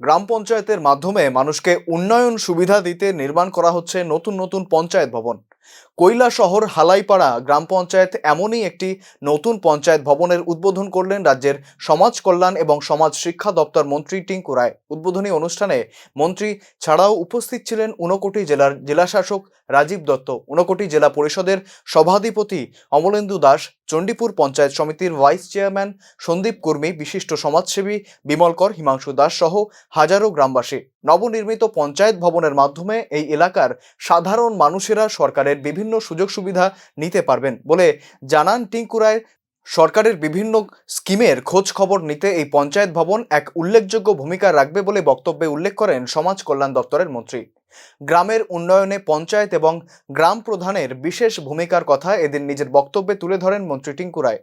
গ্রাম পঞ্চায়েতের মাধ্যমে মানুষকে উন্নয়ন সুবিধা দিতে নির্মাণ করা হচ্ছে নতুন নতুন পঞ্চায়েত ভবন। কৈলাসহর হালাইপাড়া গ্রাম পঞ্চায়েত এমনই একটি নতুন পঞ্চায়েত ভবনের উদ্বোধন করলেন রাজ্যের সমাজ কল্যাণ এবং সমাজ শিক্ষা দপ্তর মন্ত্রী টিঙ্কু রায়। উদ্বোধনী অনুষ্ঠানে মন্ত্রী ছাড়াও উপস্থিত ছিলেন ঊনকোটি জেলার জেলাশাসক রাজীব দত্ত, ঊনকোটি জেলা পরিষদের সভাধিপতি অমলেন্দু দাস, চণ্ডীপুর পঞ্চায়েত সমিতির ভাইস চেয়ারম্যান সন্দীপ কুর্মী, বিশিষ্ট সমাজসেবী বিমল কর, হিমাংশু দাস সহ হাজারো গ্রামবাসী। নবনির্মিত পঞ্চায়েত ভবনের মাধ্যমে এই এলাকার সাধারণ মানুষেরা সরকারের বিভিন্ন সুযোগ সুবিধা নিতে পারবেন বলে জানান টিঙ্কু রায়। সরকারের বিভিন্ন স্কিমের খোঁজ খবর নিতে এই পঞ্চায়েত ভবন এক উল্লেখযোগ্য ভূমিকা রাখবে বলে বক্তব্যে উল্লেখ করেন সমাজ কল্যাণ দপ্তরের মন্ত্রী। গ্রামের উন্নয়নে পঞ্চায়েত এবং গ্রাম প্রধানের বিশেষ ভূমিকার কথা এদিন নিজের বক্তব্যে তুলে ধরেন মন্ত্রী টিঙ্কু রায়।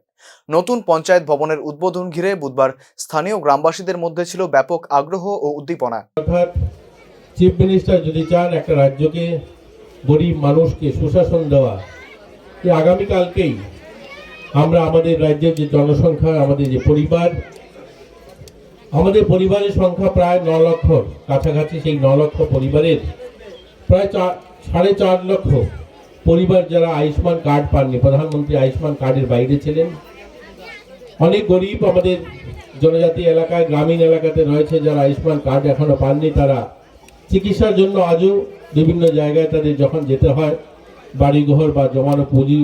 নতুন পঞ্চায়েত ভবনের উদ্বোধন ঘিরে বুধবার স্থানীয় গ্রামবাসীদের মধ্যে ছিল ব্যাপক আগ্রহ ও উদ্দীপনা। অর্থাৎ চিফ মিনিস্টার যদি চান একটা রাজ্যকে, গরিব মানুষকে সুশাসন দেওয়া, আগামীকালকেই আমরা আমাদের রাজ্যের যে জনসংখ্যা, আমাদের যে আমাদের পরিবারের সংখ্যা প্রায় 9 লক্ষ কাছাকাছি। সেই 9 লক্ষ পরিবারের প্রায় 4.5 লক্ষ পরিবার যারা আয়ুষ্মান কার্ড পাননি, প্রধানমন্ত্রী আয়ুষ্মান কার্ডের বাইরে ছিলেন। অনেক গরিব আমাদের জনজাতি এলাকায়, গ্রামীণ এলাকাতে রয়েছে যারা আয়ুষ্মান কার্ড এখনো পাননি। তারা চিকিৎসার জন্য আজও বিভিন্ন জায়গায় তাদের যখন যেতে হয়, বাড়িঘর বা জমানো পুঁজি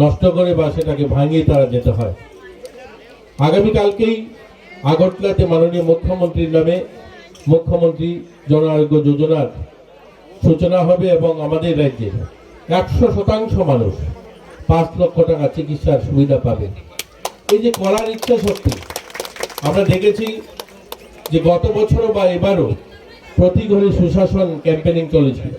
নষ্ট করে বা সেটাকে ভাঙিয়ে তারা যেতে হয়। আগামীকালকেই আগরতলাতে মাননীয় মুখ্যমন্ত্রীর নামে মুখ্যমন্ত্রী জন আরোগ্য যোজনার সূচনা হবে এবং আমাদের রাজ্যের 100% মানুষ 5 লক্ষ টাকা চিকিৎসার সুবিধা পাবে। এই যে করার ইচ্ছা শক্তি, আমরা দেখেছি যে গত বছরও বা এবারও প্রতি ঘরে সুশাসন ক্যাম্পেনিং চলেছিল।